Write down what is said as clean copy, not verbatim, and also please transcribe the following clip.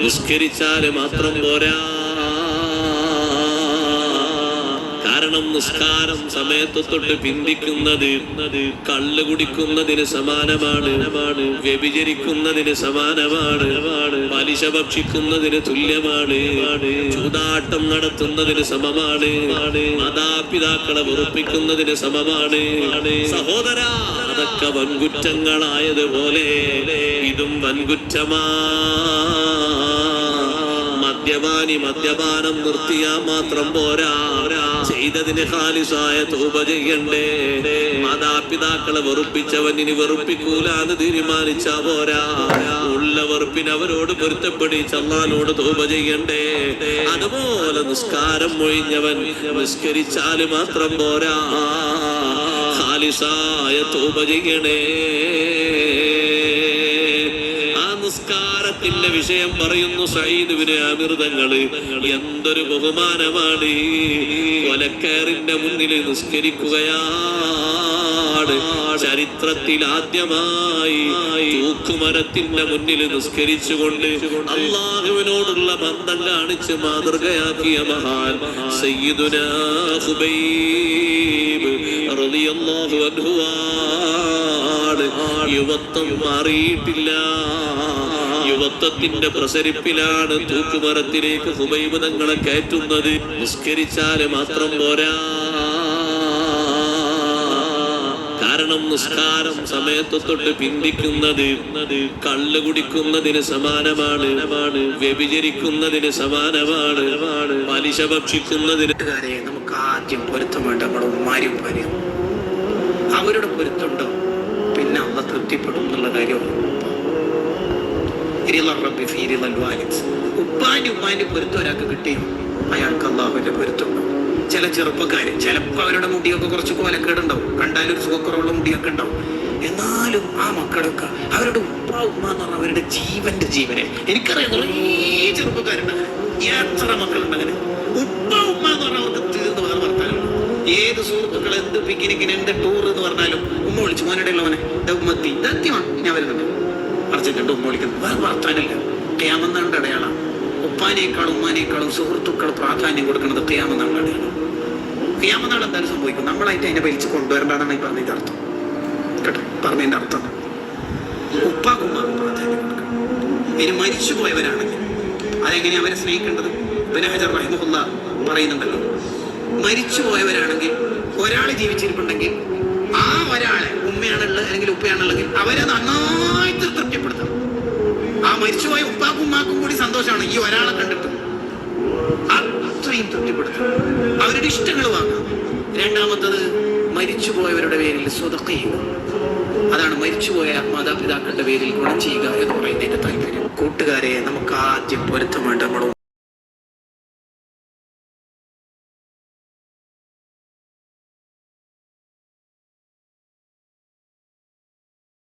നിസ്കരിച്ചാൽ മാത്രം പോരാ. കാരണം നിസ്കാരം സമയത്ത് തൊട്ട് പിന്തിക്കുന്നത് കള്ള് കുടിക്കുന്നതിന് സമാനമാണ്, വ്യഭിചരിക്കുന്നതിന് സമാനമാണ്, പലിശ ഭക്ഷിക്കുന്നതിന് തുല്യമാണ്, ചൂതാട്ടം നടത്തുന്നതിന് സമമാണ്, മാതാപിതാക്കളെ വെറുപ്പിക്കുന്നതിന് സമമാണ്. സഹോദര, അതൊക്കെ വൻകുറ്റങ്ങളായതുപോലെ ഇതും വൻകുറ്റമാ. മദ്യപാനി മദ്യപാനം നിർത്തിയാ മാത്രം പോരാ, ചെയ്തതിന് ഖാലിസായ തൗബ ചെയ്യണ്ടേ. മാതാപിതാക്കളെ വെറുപ്പിച്ചവൻ ഇനി വെറുപ്പിക്കൂലാന്ന് തീരുമാനിച്ചാ പോരാ, ഉള്ള വെറുപ്പിന് അവരോട് പൊരുത്തപ്പെടിച്ച് അല്ലാഹുവോട് തൗബ ചെയ്യണ്ടേ. അതുപോലെ നിസ്കാരം ഒഴിഞ്ഞവൻ നിസ്കരിച്ചാല് മാത്രം പോരാ, ഖാലിസായ തൗബ ചെയ്യണേ. നിസ്കാരത്തിന്റെ വിഷയം പറയുന്നു സഈദ് ഇബ്നു ആമിർ തങ്ങൾ. എന്തൊരു ബഹുമാനമാണ്! കൊലക്കയറിന്റെ മുന്നിൽ നിസ്കരിക്കുകയാണ്. ചരിത്രത്തിൽ ആദ്യമായി തൂക്കുമരത്തിന്റെ മുന്നിൽ നിസ്കരിച്ചുകൊണ്ട് അല്ലാഹുവിനോടുള്ള ബന്ധം കാണിച്ച് മാതൃകയാക്കിയ മഹാൻ സയ്യിദുനാ ഖുബൈബ് റളിയല്ലാഹു അൻഹു. യുവത്വം മാറിയിട്ടില്ല, യുവത്വത്തിന്റെ പ്രസരിപ്പിലാണ് തൂക്കുമരത്തിലേക്ക് ഖുബൈബ് തങ്ങളെ കയറ്റുന്നത്. നിസ്കരിച്ചാല് മാത്രം പോരാ, കാരണം നിസ്കാരം സമയത്ത് തൊട്ട് പിന്തിക്കുന്നത് കള്ള് കുടിക്കുന്നതിന് സമാനമാണ്, വ്യഭിചരിക്കുന്നതിന് സമാനമാണ്, പലിശ ഭക്ഷിക്കുന്നതിന്. നമുക്ക് ആദ്യം പൊരുത്തം വേണ്ട നമ്മുടെ ഉമ്മാരും ഭാര്യയും. അവരുടെ പൊരുത്തമുണ്ടോ പിന്നെ അള്ളാഹ് തൃപ്തിപ്പെടും എന്നുള്ള കാര്യമാണ്. ഉപ്പാന്റെ ഉമ്മാന്റെ പൊരുത്തം ഒരാൾക്ക് കിട്ടിയോ അയാൾക്ക് അള്ളാഹുവിന്റെ പൊരുത്തമുണ്ടാവും. ചില ചെറുപ്പക്കാര് ചിലപ്പോൾ അവരുടെ മുടിയൊക്കെ കുറച്ച് കോലക്കേടുണ്ടാവും, കണ്ടാലൊരു സുഖക്കുറവുള്ള മുടിയൊക്കെ ഉണ്ടാവും. എന്നാലും ആ മക്കളൊക്കെ അവരുടെ ഉപ്പ ഉമ്മ എന്ന് പറഞ്ഞാൽ അവരുടെ ജീവന്റെ ജീവനെ. എനിക്കറിയാം കുറേ ചെറുപ്പക്കാരുണ്ട്, എത്ര മക്കളുണ്ട് അങ്ങനെ. ഉപ്പ ഉമ്മ എന്ന് പറഞ്ഞാൽ അവർക്ക് തീർന്ന് വേറെ വർത്താനം. ഏത് സുഹൃത്തുക്കൾ എന്ത് പിക്നിക്കിന് എന്ത് ടൂർ എന്ന് പറഞ്ഞാലും ഉമ്മ വിളിച്ചു മോനയുടെ ഉള്ളവനെ ഉമ്മത്തി ദത്യമാണ് ഞാൻ വരുന്നുണ്ട് അർജന്റുണ്ട് ഉമ്മ വിളിക്കുന്നത്. വേറെ വർത്താനില്ല. ഖിയാമത്ത് അടയാളാണ്. ഉപ്പാനേക്കാളും ഉമ്മാനേക്കാളും സുഹൃത്തുക്കൾ പ്രാധാന്യം കൊടുക്കുന്നത് ഖിയാമത്ത് അടയാളം. ഖിയാമത്ത് എന്തായാലും സംഭവിക്കും. നമ്മളായിട്ട് അതിനെ വലിച്ചു കൊണ്ടുവരേണ്ടതാണ് ഈ പറഞ്ഞതിന്റെ അർത്ഥം കേട്ടോ. പറഞ്ഞതിന്റെ അർത്ഥം ഉപ്പാക്കും ഉമ്മാക്കും പ്രാധാന്യം കൊടുക്കണം. ഇനി മരിച്ചു പോയവരാണെങ്കിൽ അതെങ്ങനെ അവരെ സ്നേഹിക്കേണ്ടത്? ഇബ്നു ഹജർ റഹിമഹുല്ലാഹ് പറയുന്നുണ്ടല്ലോ, മരിച്ചു പോയവരാണെങ്കിൽ ഒരാൾ ജീവിച്ചിരിപ്പുണ്ടെങ്കിൽ ആ ഒരാളെ ഉമ്മയാണുള്ളത് അല്ലെങ്കിൽ ഉപ്പയാണുള്ളതെങ്കിൽ അവരെ നന്നായിട്ട് തൃപ്തിപ്പെടുത്തണം. ആ മരിച്ചുപോയ ഉപ്പാക്കും ഉമ്മാക്കും കൂടി സന്തോഷമാണ് ഈ ഒരാളെ കണ്ടിട്ട്, അത്രയും തൃപ്തിപ്പെടുത്തണം. അവരുടെ ഇഷ്ടങ്ങൾ വാങ്ങാം. രണ്ടാമത്തത് മരിച്ചുപോയവരുടെ പേരിൽ സ്വതക്ക ചെയ്യുക. അതാണ് മരിച്ചുപോയ മാതാപിതാക്കളുടെ പേരിൽ ഗുണം ചെയ്യുക എന്ന് പറയുന്നതിന്റെ താല്പര്യം. കൂട്ടുകാരെ, നമുക്ക് ആദ്യം പൊരുത്തം വേണ്ട.